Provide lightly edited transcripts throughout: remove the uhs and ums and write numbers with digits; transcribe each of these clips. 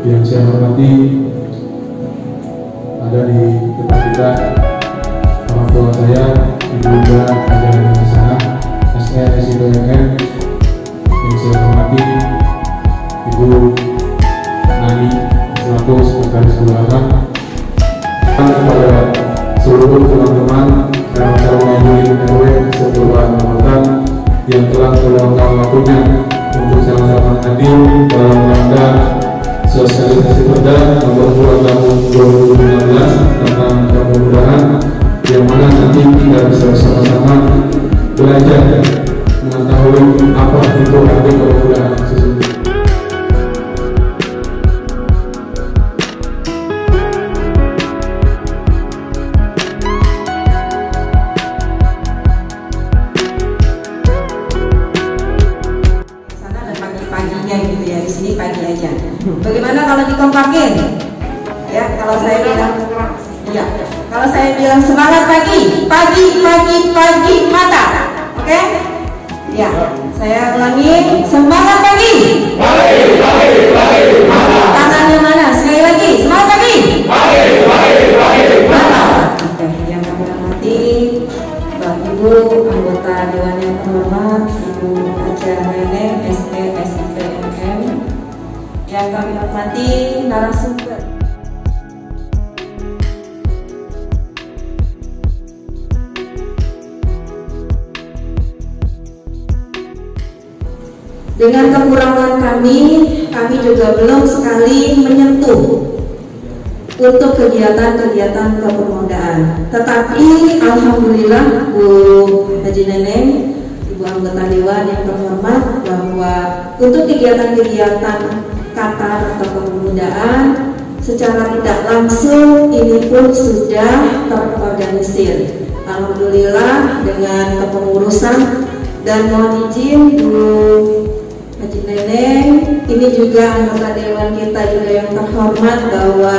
Yang saya hormati ada di depan kita orang tua saya, Ibu Bunda Hajar Sana, SESIPMM. Yang saya hormati Ibu Nani selaku Sekretaris Keuangan. Kepada seluruh teman-teman calon-calon RW sebuah kecamatan yang telah meluangkan waktunya untuk sama-sama hadir dalam rangka sosialisasi perda nomor 2 tahun 2016 tentang kemudahan, yang mana nanti kita bisa sama-sama belajar mengetahui apa itu arti kemudahan sesungguhnya. Bagaimana kalau dikompakin? Ya, kalau saya bilang, ya, kalau saya bilang semangat pagi, mata, oke? Ya, saya ulangi, semangat pagi. Tangannya mana? Sekali lagi, semangat pagi. Mata. Oke, yang kami hormati, Bapak Ibu anggota Dewan yang terhormat, Ibu Hajar Neneng, SESIPMM. Yang kami hormati narasumber. Dengan kekurangan kami juga belum sekali menyentuh untuk kegiatan-kegiatan kepemudaan. Tetapi alhamdulillah Bu Haji Neneng, Ibu anggota Dewan yang terhormat, bahwa untuk kegiatan-kegiatan Qatar atau kepemudaan secara tidak langsung ini pun sudah terorganisir. Alhamdulillah dengan kepengurusan dan mohon izin Bu Haji Neneng, ini juga anggota Dewan kita juga yang terhormat, bahwa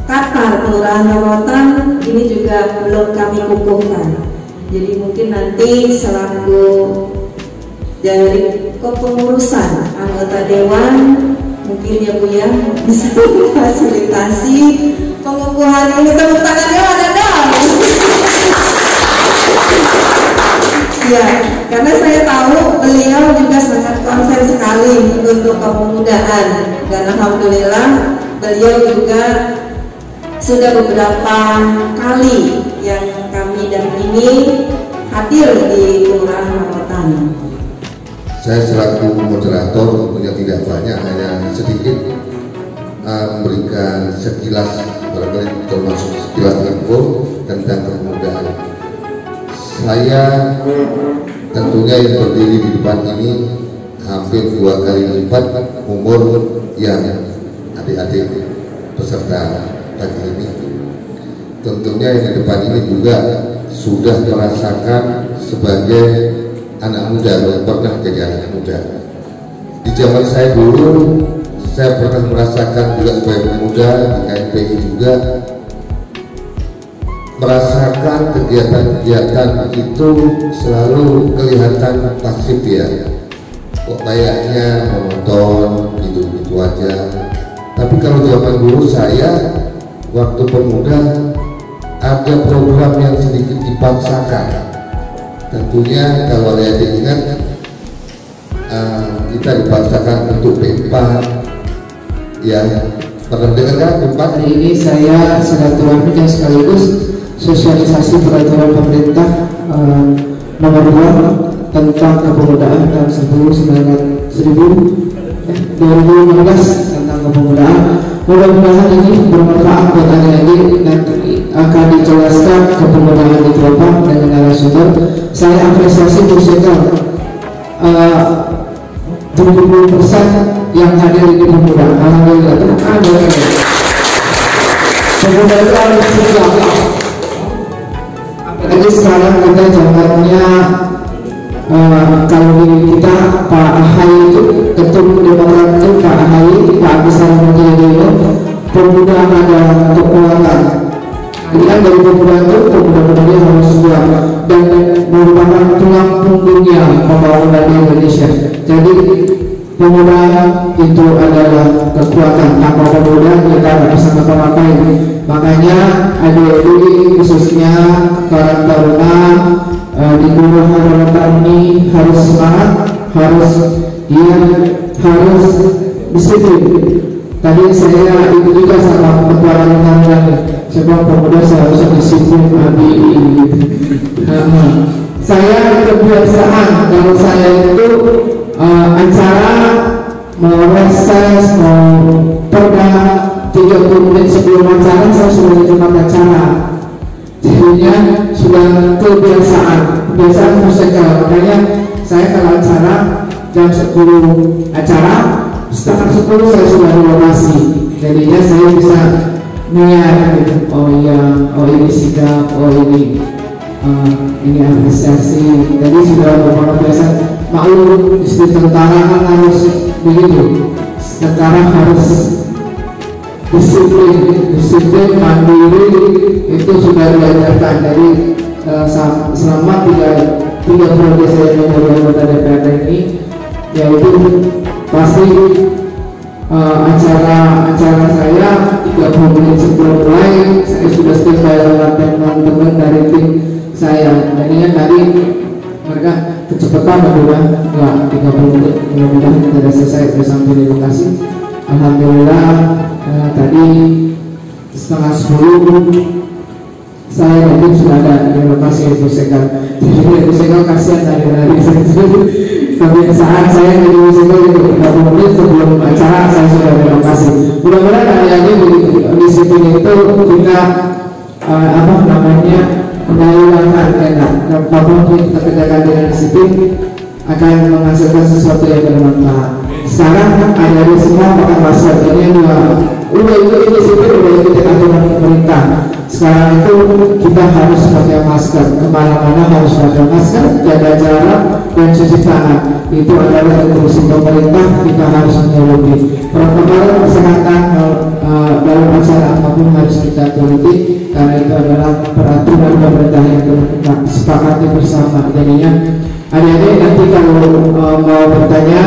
Qatar Kelurahan Rorotan ini juga belum kami kukuhkan. Jadi mungkin nanti selaku dari kepengurusan anggota Dewan mungkin ya Bu ya bisa fasilitasi pengukuhan ini. Tepuk tangannya ada dong. Ya, karena saya tahu beliau juga sangat konsen sekali untuk kepemudaan, dan alhamdulillah beliau juga sudah beberapa kali yang kami dampingi hadir di Kelurahan Rorotan. Saya selaku moderator tentunya tidak banyak, hanya sedikit memberikan sekilas, barangkali termasuk sekilas info tentang kepemudaan. Saya tentunya yang berdiri di depan ini hampir 2 kali lipat umur yang adik-adik peserta pagi ini. Tentunya yang di depan ini juga sudah merasakan sebagai anak muda, yang pernah jadi anak muda. Di zaman saya dulu, saya pernah merasakan juga sebagai pemuda di KNPI juga, merasakan kegiatan-kegiatan itu selalu kelihatan pasif ya, kok kayaknya menonton gitu-gitu aja. Tapi kalau zaman dulu saya waktu pemuda ada program yang sedikit dipaksakan. Tentunya kalau saya ingat kita dipaksakan untuk P4 ya, pernah dengar kan P4? Hari ini saya silaturahmi dan sekaligus sosialisasi peraturan pemerintah nomor 2 tentang kepemudaan tahun 2015 tentang kepemudaan. Mudah-mudahan ini bermanfaat buat adik-adik. Nanti akan dijelaskan kepemudaan di Propam dengan narasumber. Saya apresiasi khususnya 70% yang hadir di kepemudaan. Alhamdulillah, ada pemuda itu harus siap. Apalagi sekarang kita zamannya kalau di kita Pak Ahy itu ketum Demokrat itu Pak Ahy, Pak Agus Harimurti pemuda ada kekuatan. Jadi kan dari pemuda itu pemuda-pemuda harus kuat dan merupakan tulang punggungnya pembangunan di Indonesia. Jadi pemuda pemuda itu adalah kekuatan. Tanpa pemuda kita tidak bisa ngapa-ngapain. Makanya adik-adik khususnya Karang Taruna di Kelurahan tahun ini harus semangat, harus giat, harus disiplin. Tadi saya itu juga sama ketua Taruna, sebab pemuda seharusnya disiplin saya kebiasaan kalau saya itu acara mau reses, mau perda 30 menit sebelum acara saya sudah di tempat acara. Jadinya sudah kebiasaan musikal. Makanya saya kalau acara jam 10 acara, setengah 10 saya sudah di lokasi. Jadinya saya bisa niat gitu. Oh iya, oh ini sikap, oh ini apresiasi. Jadi sudah beberapa biasa maklum istri tentara kan harus begitu. Tentara harus disiplin, mandiri, itu sudah diajarkan. Jadi selama tiga periode saya menjadi anggota DPRD ini, yaitu pasti acara saya 30 menit sebelum mulai saya sudah standby dengan teman-teman dari tim saya. Jadinya tadi mereka kecepatan mudah-mudahan 30 menit mudah-mudahan kita sudah selesai sampai di lokasi. Alhamdulillah tadi setengah 10 saya dan tim sudah ada di lokasi musikal. Jadi musikal kasihan dari tapi saat saya jadi musikal itu 30 menit sebelum acara saya sudah di lokasi. Mudah-mudahan adik-adik di situ itu kita menyayangkan apapun kita kerjakan dengan disiplin akan menghasilkan sesuatu yang bermanfaat. Sekarang adik-adik semua pakai masker. Ini udah itu disiplin, udah ikutin aturan pemerintah. Sekarang itu kita harus pakai masker, kemana-mana harus pakai masker, jaga jarak dan cuci tangan. Itu adalah instruksi pemerintah, kita harus mengikuti protokol kesehatan dalam acara apapun harus kita turuti karena itu adalah peraturan pemerintah yang kita sepakati bersama. Jadinya adik-adik nanti kalau mau bertanya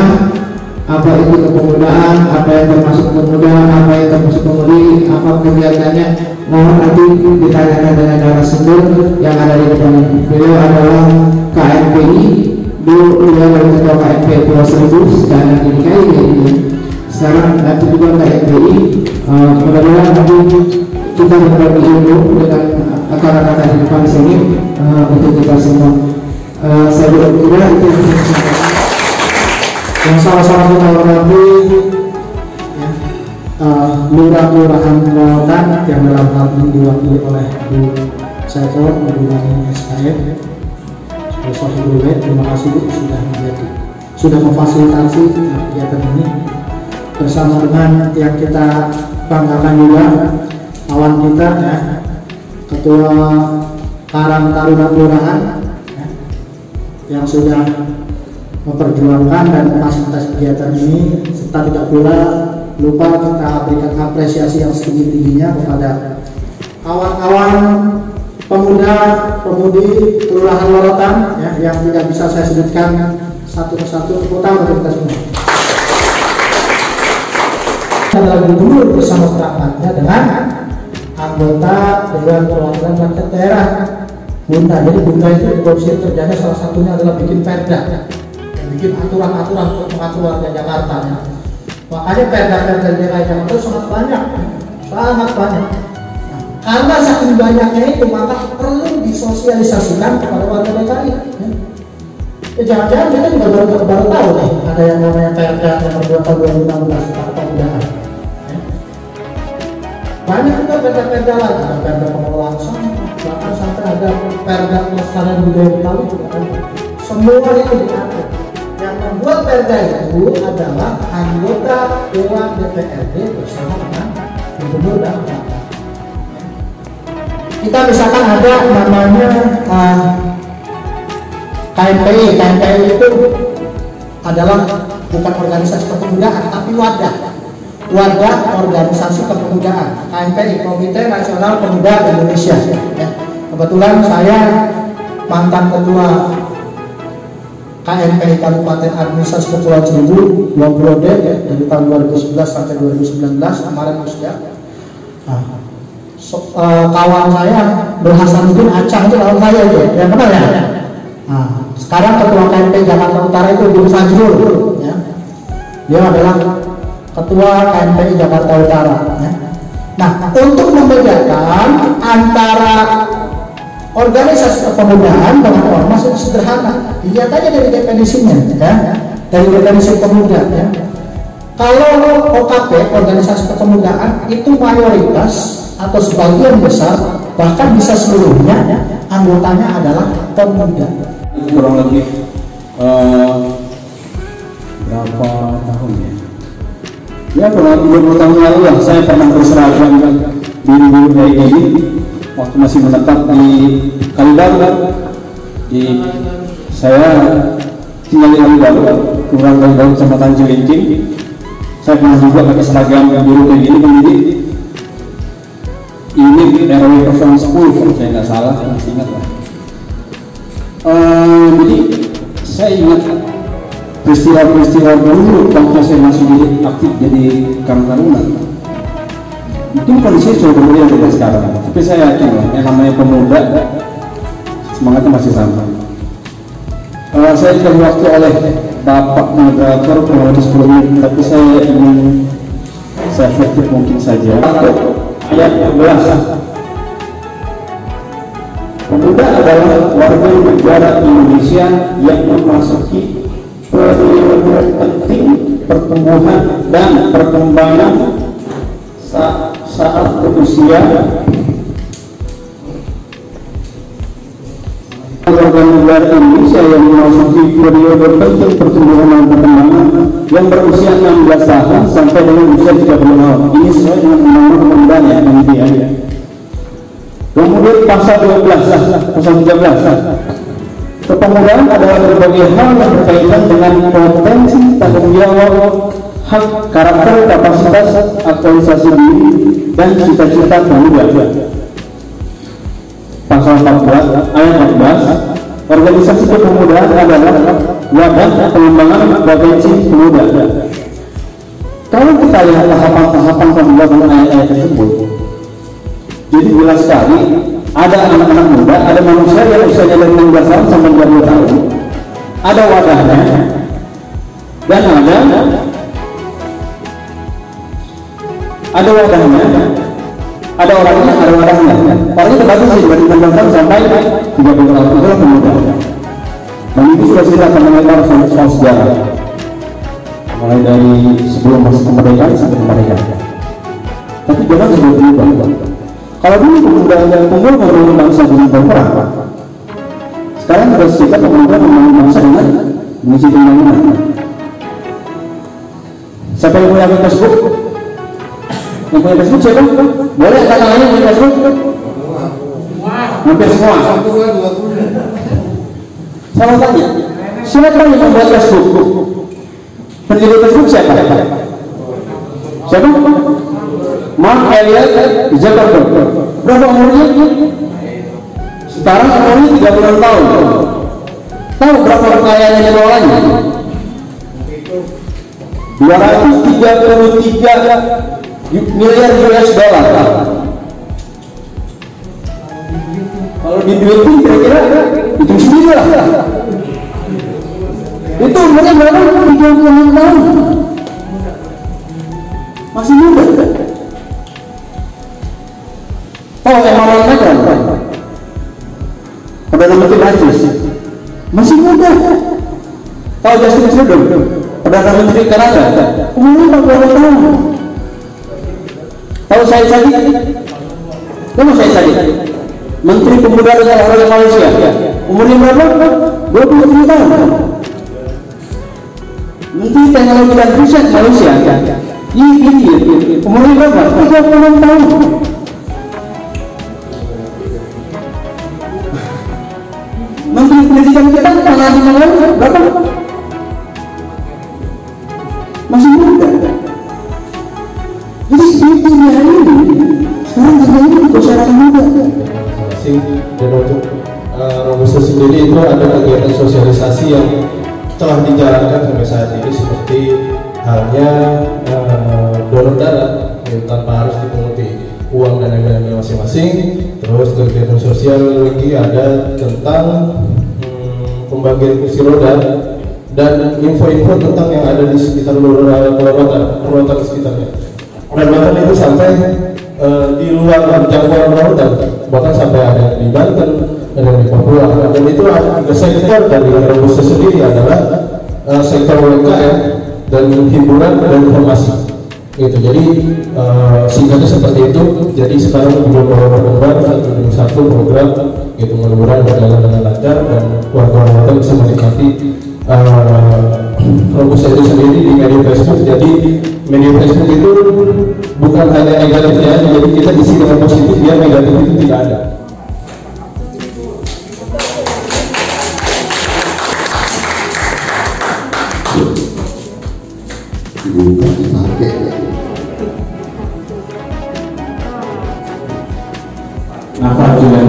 apa itu kepemudaan, apa yang termasuk pemuda, apa yang termasuk pemudi, apa kegiatannya, mohon nanti ditanyakan dengan narasumber yang ada di depan. Beliau adalah KNPI, dulu beliau adalah ketua KNPI Pulau Seribu, sekarang di KNPI. Sekarang nanti juga KNPI, mudah-mudahan nanti kita berbagi ilmu dengan kata-kata di depan sini untuk kita semua. Saya kira itu yang sama-sama kita hormati lurah-lurahan Kelautan yang dalam hal ini diwakili oleh Bu Saito, Bupati SKM, Profesor Guru. Terima kasih Bu sudah memfasilitasi kegiatan ini bersama dengan yang kita banggakan juga kawan kita ya, Ketua Karang Taruna Kelurahan ya, yang sudah memperjuangkan dan memfasilitasi kegiatan ini, serta tidak pula lupa kita berikan apresiasi yang setinggi-tingginya kepada kawan-kawan pemuda, pemudi Kelurahan Lorotan ya, yang tidak bisa saya sebutkan satu persatu. Tepuk tangan untuk kita semua. Adalah gubernur bersama perangkatnya dengan anggota Dewan Perwakilan Rakyat Daerah Bunda. Jadi Bunda itu korupsi terjadi salah satunya adalah bikin perda, bikin aturan-aturan untuk mengatur warga Jakarta ya. Makanya perda-perda DKI Jakarta sangat banyak. Nah, karena saking banyaknya itu maka perlu disosialisasikan kepada warga DKI ya. Jangan-jangan kita juga baru tahu nih ada yang namanya perda nomor 2 tahun 2016 tentang pemudaan ya. Banyak juga perda-perda lain, ada perda pengelolaan sampah, bahkan sampai ada perda pelestarian budaya Betawi juga kan. Semua itu diatur. Yang membuat perda itu adalah anggota Dewan DPRD bersama dengan gubernur dan wakil. Kita misalkan ada namanya KNPI. KNPI itu adalah bukan organisasi kepemudaan tapi wadah organisasi kepemudaan. KNPI, Komite Nasional Pemuda Indonesia ya. Kebetulan saya mantan ketua KMPI Kabupaten Administrasi Kepulauan Seribu 2 periode dari tahun 2011 sampai 2019 kemarin usia. Nah, kawan saya Berhasanuddin Acang itu lawan saya itu, ya benar ya. Nah, sekarang ketua KMPI Jakarta Utara itu Bung Fajrul, ya. Dia adalah ketua KMPI Jakarta Utara. Ya. Nah, untuk membedakan antara organisasi kepemudaan dengan ormas itu sederhana. Dilihat aja dari definisinya, ya. Dari definisi pemuda, ya. Kalau OKP, organisasi kepemudaan, itu mayoritas atau sebagian besar, bahkan bisa seluruhnya, anggotanya adalah pemuda. Kurang lebih berapa tahun ya? Ya kurang lebih 20 tahun lalu lah saya pernah berseragam biru-biru kayak gini waktu masih menetap di Kalibaru. Saya tinggal di Kalibaru, kurang Kalibaru Kecamatan Cilincing. Saya pernah juga pakai seragam biru kayak gini, jadi ini RW 010 saya nggak salah, masih ingat lah. Jadi saya ingat peristiwa-peristiwa dulu waktu saya masih aktif jadi Karang Taruna. Mungkin kondisinya sudah berbeda dari sekarang, tapi saya yakin lah yang namanya pemuda semangatnya masih sama. Saya diberi waktu oleh Bapak Moderator kurang lebih 10 menit, tapi saya ingin saya efektif mungkin saja. Ayat 11. Pemuda adalah warga negara Indonesia yang memasuki periode penting pertumbuhan dan perkembangan saat berusia. Warga negara Indonesia yang memasuki periode penting pertumbuhan dan perkembangan yang berusia 16 tahun sampai dengan usia 30 tahun. Ini sesuai dengan undang-undang kepemudaan ya, nanti ya. Kemudian pasal 13, pasal 13. Kepemudaan adalah berbagai hal yang berkaitan dengan potensi, tanggung jawab, hak, karakter, kapasitas, aktualisasi diri, dan cita-cita pemuda. Pasal 14, ayat 14, organisasi kepemudaan adalah wadah pengembangan potensi pemuda. Kalau kita lihat tahapan-tahapan pembuatan ayat-ayat tersebut, jadi jelas sekali ada anak-anak muda, ada manusia yang usianya dari 16 tahun sampai 20 tahun, ada wadahnya, dan ada wadahnya, ada orangnya, ada wadahnya. Orangnya terbatas dari 16 tahun sampai 30 tahun, itulah pemuda. Dan itu sudah kita akan mengenal soal sejarah, mulai dari sebelum masa kemerdekaan sampai kemerdekaan. Tapi jangan sudah berubah. Kalau dulu pemuda yang kumpul membangun bangsa dengan berperang, sekarang sudah kita pemuda membangun bangsa dengan mengisi pembangunan. Siapa yang punya Facebook? Yang punya Facebook siapa? Boleh kata lain punya Facebook? Hampir semua. Saya mau tanya, siapa yang membuat Facebook? Pendiri Facebook siapa? Siapa? Mark Elliot Zuckerberg. Berapa umurnya? Sekarang umurnya 36 tahun. Tahu berapa kekayaannya dolarnya? 233 miliar US dollar. Kalau diduitin kira-kira hitung sendiri lah. Itu umurnya berapa? 36 tahun. Masih muda. Oh, Emmanuel Macron, Perdana Menteri Prancis, masih muda. Tahu Justin Trudeau, Perdana Menteri Kanada, umurnya 40 tahun. Tahu Syed Saddiq? Tahu Syed Saddiq? Menteri Pemuda dan Olahraga Malaysia, umurnya berapa? 23 tahun. Menteri Teknologi dan Riset Malaysia, umurnya berapa? 36 tahun. Menteri Pendidikan kita pernah dimulai berapa? Masih muda. Jadi itu dia ini. Sekarang terjadi masyarakat muda. Dan untuk Robusta sendiri itu ada kegiatan sosialisasi yang telah dijalankan sampai saat ini, seperti halnya donor darah tanpa harus dipunguti uang dan negaranya masing-masing. Terus kegiatan sosial lagi ada tentang pembagian kursi roda dan info-info tentang yang ada di sekitar perwakilan sekitarnya. Dan bahkan itu sampai di luar jangkauan perwakilan, bahkan sampai ada di Banten, ada di Papua. Dan itu sektor dari Robusta sendiri adalah sektor UMKM dan hiburan dan informasi. Gitu. Jadi singkatnya seperti itu. Jadi sekarang belum berkembang satu program, gitu, mudah-mudahan berjalan dengan lancar dan warga-warga bisa menikmati Robusta itu sendiri di media Facebook. Jadi media Facebook itu bukan hanya negatifnya, jadi kita isi dengan positif biar negatif itu tidak ada. Bukan dipakai. Apa juga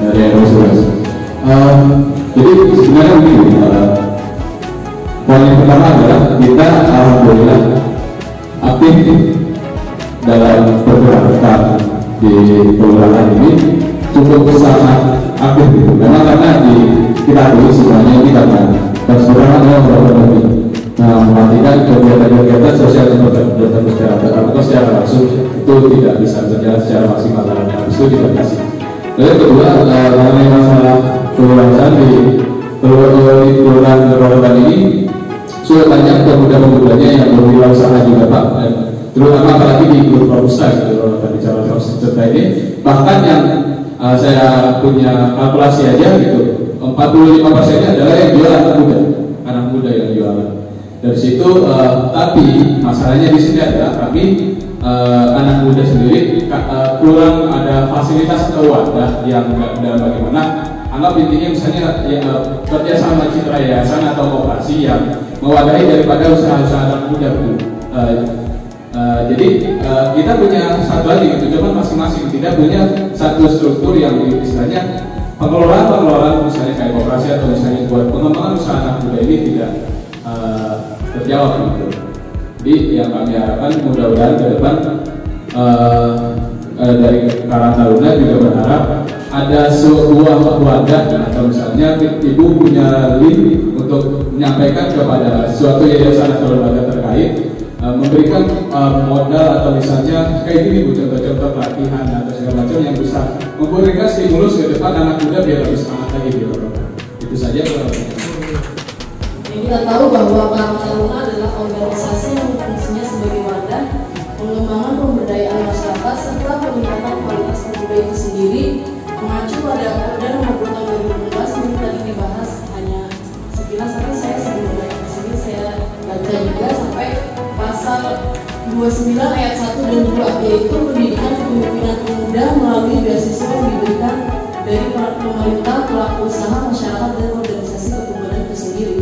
dari Robusta? Jadi sebenarnya begini, poin yang pertama adalah kita alhamdulillah aktif dalam pergerakan di kelurahan ini cukup sangat aktif gitu. Memang karena kita akui semuanya ini karena dan sebenarnya adalah beberapa lebih mematikan kegiatan-kegiatan sosial seperti atau secara langsung itu tidak bisa berjalan secara maksimal dalam itu dibatasi. Lalu kedua, mengenai masalah kelurahan di kelurahan Robotan ini sudah banyak pemuda-pemudanya yang berwirausaha juga Pak, terutama apalagi di grup Robusta gitu, Robotan di Jawa Robusta ini. Bahkan yang saya punya kalkulasi aja gitu, 45% adalah yang jual anak muda yang jualan. Dari situ, tapi masalahnya di sini adalah kami anak muda sendiri kurang ada fasilitas atau wadah yang dalam bagaimana anggap intinya misalnya kerja sama citra yayasan atau koperasi yang mewadahi daripada usaha-usaha anak muda itu. Jadi kita punya satu lagi gitu, cuman masing-masing tidak punya satu struktur yang istilahnya pengelolaan misalnya kayak koperasi atau misalnya buat pengembangan usaha anak muda ini tidak terjawab gitu. Jadi yang kami harapkan mudah-mudahan ke depan dari Karang Taruna juga berharap ada sebuah wadah atau misalnya ibu punya link untuk menyampaikan kepada suatu yayasan atau lembaga terkait memberikan modal atau misalnya kayak gini bu, contoh-contoh pelatihan atau segala macam yang bisa memberikan stimulus ke depan anak muda biar lebih semangat lagi di Eropa. Itu saja. Kita tahu bahwa Karang Taruna adalah organisasi yang fungsinya sebagai wadah pengembangan pemberdayaan masyarakat serta peningkatan kualitas pemuda itu sendiri, mengacu pada Perda Nomor 2 Tahun 2016 yang tadi dibahas hanya sekilas, tapi saya sebelum naik ke sini saya baca juga sampai pasal 29 ayat 1 dan 2, yaitu pendidikan kepemimpinan pemuda melalui beasiswa yang diberikan dari pemerintah, pelaku usaha, masyarakat dan organisasi kepemudaan itu sendiri.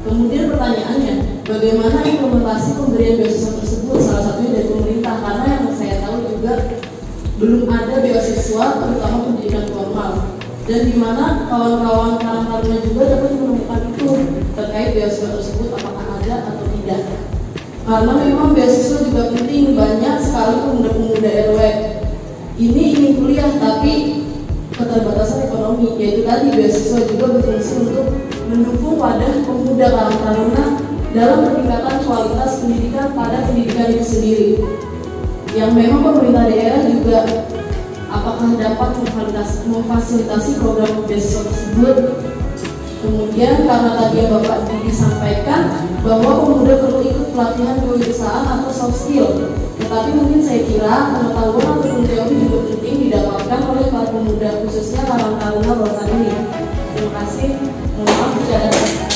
Kemudian pertanyaannya, bagaimana implementasi pemberian beasiswa tersebut? Salah satunya dari pemerintah, karena yang saya tahu juga belum ada beasiswa terutama pendidikan formal. Dan di mana kawan-kawan Karang Taruna juga dapat menemukan itu terkait beasiswa tersebut apakah ada atau tidak. Karena memang beasiswa juga penting, banyak sekali pemuda-pemuda RW ini ingin kuliah tapi keterbatasan ekonomi, yaitu tadi beasiswa juga berfungsi untuk mendukung wadah pemuda Karang Taruna dalam peningkatan kualitas pendidikan pada pendidikan itu sendiri. Yang memang pemerintah daerah juga apakah dapat memfasilitasi program beasiswa tersebut. Kemudian karena tadi yang Bapak disampaikan bahwa pemuda perlu ikut pelatihan kewirausahaan atau soft skill, tetapi mungkin saya kira pengetahuan ataupun teori juga penting didapatkan oleh para pemuda khususnya Karang Taruna Robotan ini. Terima kasih. Mohon maaf jika ada salah.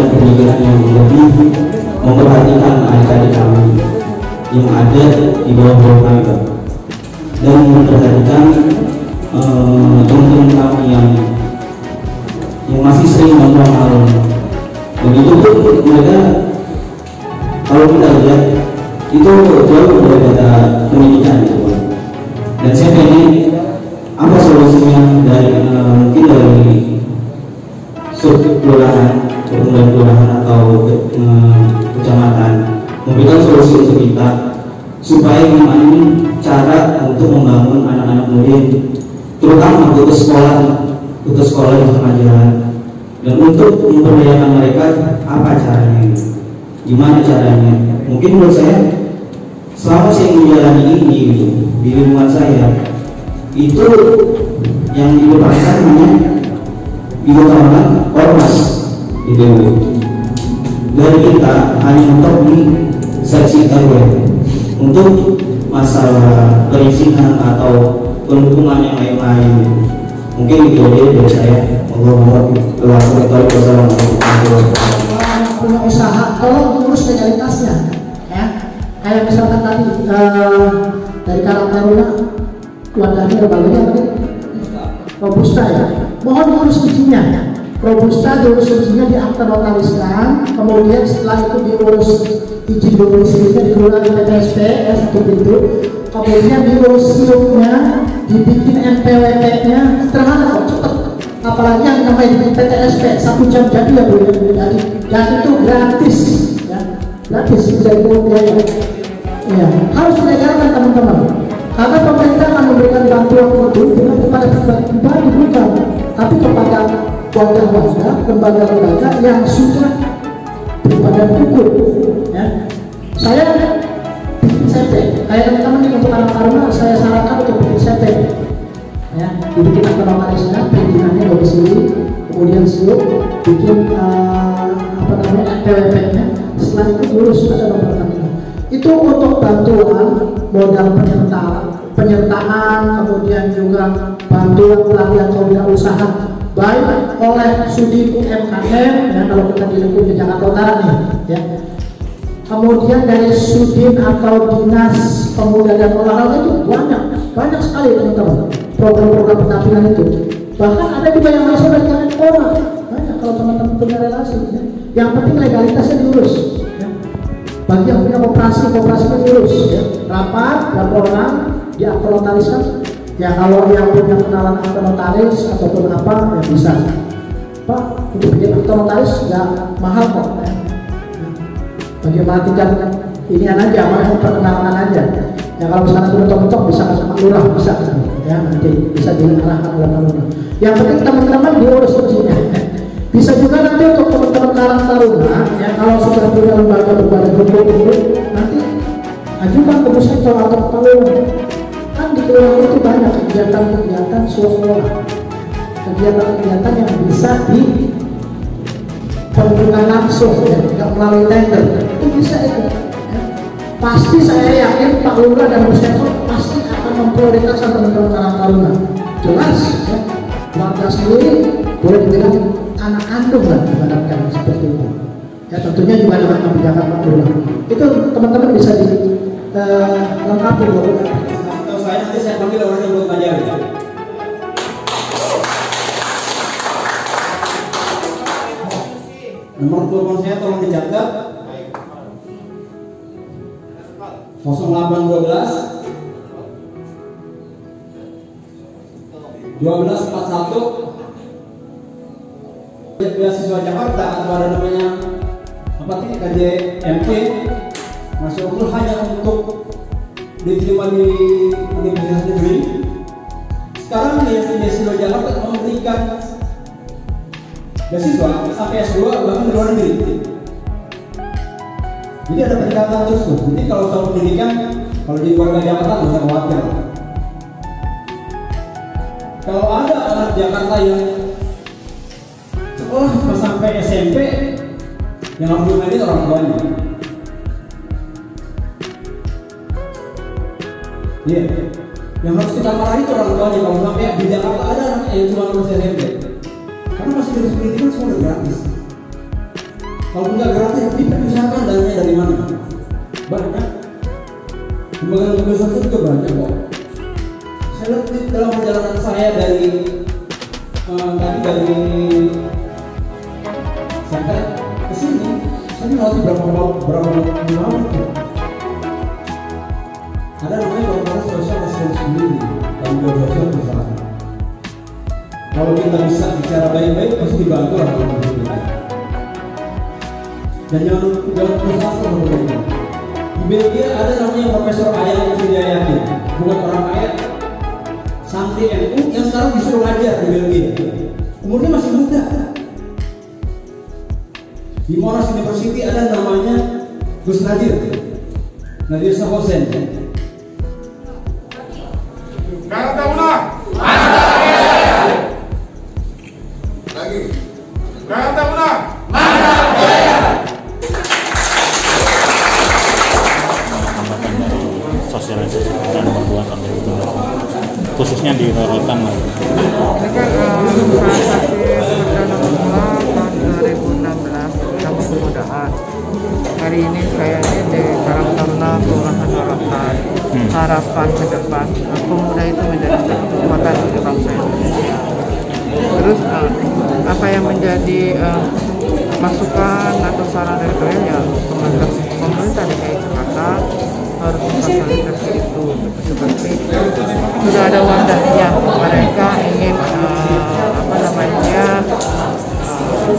Pendidikan yang lebih memperhatikan adik-adik kami yang ada di bawah kami dan memperhatikan teman-teman kami yang masih sering nongkrong malam. Begitu pun mereka kalau kita lihat itu jauh berbeda pendidikan itu. Dan saya pengen apa solusinya dari mungkin dari sub kelurahan, kemudian kelurahan atau kecamatan memberikan solusi untuk kita supaya gimana cara untuk membangun anak-anak murid, terutama putus sekolah di tengah jalan, dan untuk memberdayakan mereka apa caranya, gimana caranya. Mungkin menurut saya selama saya menjalani ini gitu, di lingkungan saya itu yang dilupakan diutamakan ormas gitu. Dari kita hanya untuk di seksi RW untuk masalah perizinan atau pendukungan yang lain-lain. Mungkin itu aja dari saya. Punya usaha, tolong urus legalitasnya, ya. Kayak misalkan tadi dari Karang Taruna wadahnya lembaga tadi Robusta ya, mohon diurus izinnya. Robusta diurus izinnya, diakta notariskan, kemudian setelah itu diurus izin domisilinya dikeluarkan di PTSP satu pintu, kemudian diurus siupnya, dibikin NPWP-nya, sederhana kok, cepet. Apalagi yang namanya di PTSP 1 jam jadi ya boleh jadi, dan itu gratis ya, gratis bisa dibayar ya. Harus dilegalkan teman-teman, karena pemerintah akan memberikan bantuan itu bukan kepada pribadi bukan, tapi kepada wadah-wadah, lembaga-lembaga yang sudah berbadan hukum ya. Saya bikin CP kayak teman-teman nih, untuk anak taruna saya sarankan untuk bikin CP ya, dibikin akta notarisnya, perizinannya domisili, kemudian siup, bikin NPWP-nya, setelah itu diurus ada nomor kami. Itu untuk bantuan modal penyertaan, kemudian juga bantuan pelatihan kewirausahaan baik oleh Sudin UMKM ya, kalau kita di lingkup Jakarta Utara nih ya. Kemudian dari Sudin atau Dinas Pemuda dan Olahraga itu banyak sekali teman-teman program-program pendampingan itu. Bahkan ada juga yang masuk dari Kemenpora, banyak kalau teman-teman punya relasi ya. Yang penting legalitasnya diurus ya. Bagi yang punya kooperasinya diurus ya. Rapat berapa orang diakta notariskan ya, kalau yang punya kenalan akta notaris ataupun apa ya bisa Pak, untuk bikin akta notaris nggak mahal kok ya. Bagaimana tingkat ini aja, mana perkenalan aja ya. Kalau misalnya mentok-mentok bisa ke sama lurah bisa ya, nanti bisa diarahkan oleh lurah. Yang penting teman-teman diurus izinnya. Bisa juga nanti untuk teman-teman Karang Taruna ya, kalau sudah punya lembaga hukum nanti ajukan ke puskesmas atau kepala. Kan di kelurahan itu banyak kegiatan-kegiatan suasana, kegiatan-kegiatan yang bisa di penghubungan langsung ya, tidak melalui tender, itu bisa itu ya. Pasti saya yakin Pak Lurah dan puskesmas pasti akan memprioritaskan teman-teman Karang Taruna. Jelas ya, warga sendiri boleh dibilang anak kandung lah ibaratkan seperti itu ya. Tentunya juga dengan kebijakan Pak Lurah itu teman-teman bisa di lengkapi atau nanti saya panggil orang yang buat ngajar ya. Nomor telepon saya tolong dicatat 0812 1241. Beasiswa Jakarta atau ada namanya apa sih KJMP masih ukur hanya untuk diterima di universitas negeri. Sekarang beasiswa Jakarta memberikan beasiswa sampai S2 bahkan di luar negeri. Jadi ada peningkatan terus tuh. Jadi kalau soal pendidikan, kalau di warga Jakarta nggak usah khawatir. Kalau ada anak Jakarta yang sekolah sampai SMP, yang harus dimainin orang tuanya. Iya, yang harus kita marahin itu orang tuanya. Kalau sampai di Jakarta ada anaknya yang cuma lulus SMP, karena masih dari pendidikan semua udah gratis. Kalau nggak gratis, kita usahakan dananya dari mana? Banyak. Lembaga sosial juga banyak kok. Saya lihat dalam perjalanan saya dari sampai ke sini, saya melewati berapa bulan itu. Ada namanya program sosial responsibility dan sosial misalnya. Kalau kita bisa bicara baik-baik pasti dibantu lah kalau begitu. Dan jangan terus pemerintah. Di Belgia ada namanya Profesor Ayat Yakin, bukan orang kaya, santri NU yang sekarang disuruh ngajar di Belgia. Umurnya masih muda. Di Monash University ada namanya Gus Nadir Sahosen. Sosialisasi dan pembuatan khususnya di Rorotan. Ini kan transaksi perdana tahun 2016 tentang kepemudaan. Hari ini saya di Karang Taruna Kelurahan Rorotan. Harapan ke depan pemuda itu menjadi kekuatan bagi bangsa Indonesia. Terus apa yang menjadi masukan atau saran dari kalian ya pemerintah DKI Jakarta harus memfasilitasi itu seperti sudah ada wadahnya mereka ingin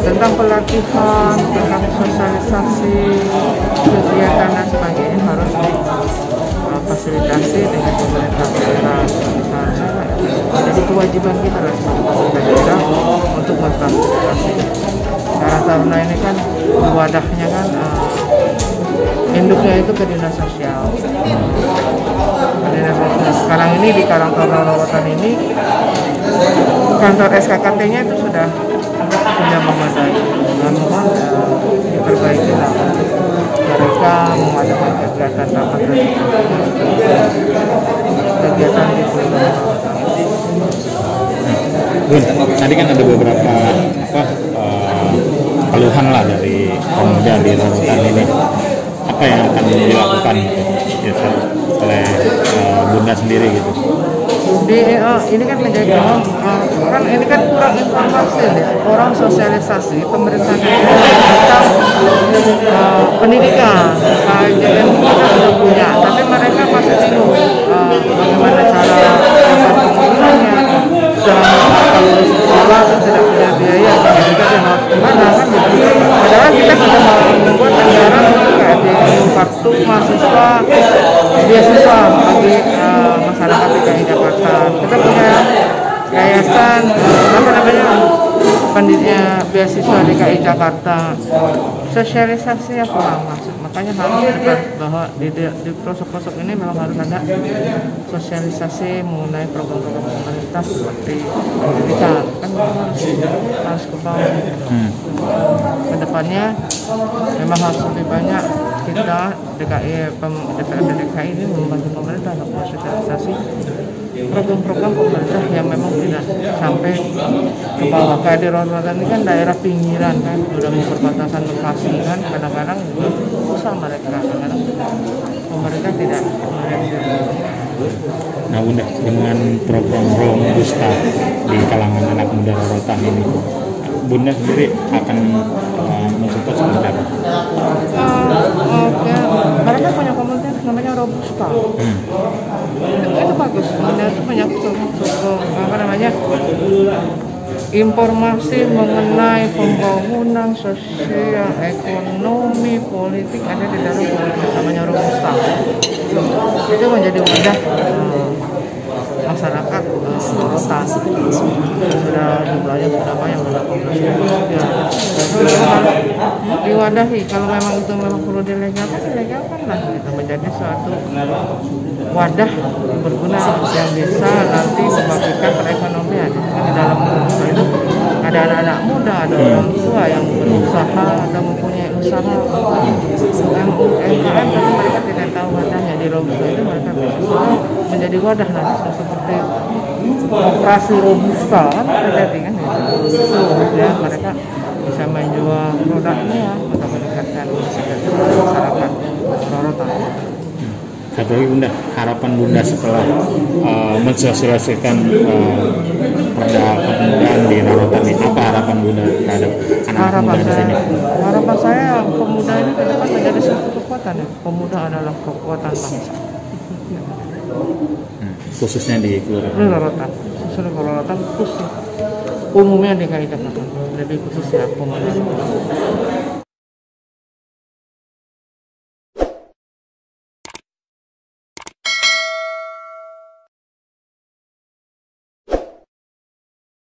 tentang pelatihan, tentang sosialisasi kegiatan dan sebagainya harus difasilitasi dengan pemerintah daerah. Jadi kewajiban kita lah sebagai pemerintah daerah untuk memfasilitasi. Karang Taruna ini kan wadahnya kan induknya itu ke dinas sosial. Sekarang ini di Karang Taruna Rorotan ini kantor SKKT-nya itu sudah punya memadai. Mohon diperbaiki lah mereka mengadakan kegiatan taman kegiatan di Pulau Rorotan. Bun, tadi kan ada beberapa keluhan lah dari pemuda di Rorotan ini. Apa yang akan dilakukan gitu, oleh Bunda sendiri gitu? Ini kan menjadi kan ini kan kurang informasi ya, kurang sosialisasi pemerintah tentang pendidikan. Jadi kita sudah punya, tapi mereka masih bingung bagaimana cara penggunaannya. Kalau sekolah tidak punya biaya, kita harus kemana kan gitu. Padahal kita sudah membuat anggaran untuk kartu mahasiswa beasiswa bagi masyarakat DKI Jakarta. Kita punya yayasan pendidikan beasiswa DKI Jakarta. Sosialisasinya kurang masuk, makanya harus bahwa di pelosok-pelosok ini memang harus ada sosialisasi mengenai program-program pemerintah seperti pendidikan. Kan harus ke bawah. Kedepannya memang harus lebih banyak kita DPRD DKI ini membantu pemerintah untuk sosialisasi program-program pemerintah yang memang tidak sampai ke bawah. Kayak di Rorotan ini kan daerah pinggiran kan, udah mau perbatasan Bekasi kan, kadang-kadang susah mereka, kadang-kadang pemerintah tidak melihat. Nah Bunda, dengan program Robusta di kalangan anak muda Rorotan ini, Bunda sendiri akan mensupport seperti apa? Mereka punya komunitas namanya Robusta. Itu bagus, kemudian itu punya informasi mengenai pembangunan sosial, ekonomi, politik ada di dalam komunitas namanya Robusta. Itu menjadi wadah masyarakat Rorotan. Sudah jumlahnya sudah banyak, sudah 18.000 ya. Diwadahi, kalau memang itu memang perlu dilegalkan lah, itu menjadi suatu wadah berguna yang bisa nanti membagikan perekonomian. Di dalam Robusta itu ada anak-anak muda, ada orang tua yang berusaha atau mempunyai usaha UMKM, tapi mereka tidak tahu wadahnya. Di Robusta itu mereka bisa menjadi wadah nanti seperti operasi Robusta kan terjadi kan itu ya, mereka bisa menjual produknya untuk meningkatkan masyarakat Rorotan. Satu lagi Bunda, harapan Bunda setelah mensosialisasikan perda kepemudaan di Rorotan ini, apa harapan Bunda terhadap anak muda di sini? Harapan saya pemuda ini ke depan menjadi suatu kekuatan ya. Pemuda adalah kekuatan bangsa. Khususnya di Kelurahan Rorotan, khusus di Rorotan khusus. umumnya DKI Jakarta, lebih khususnya pemuda.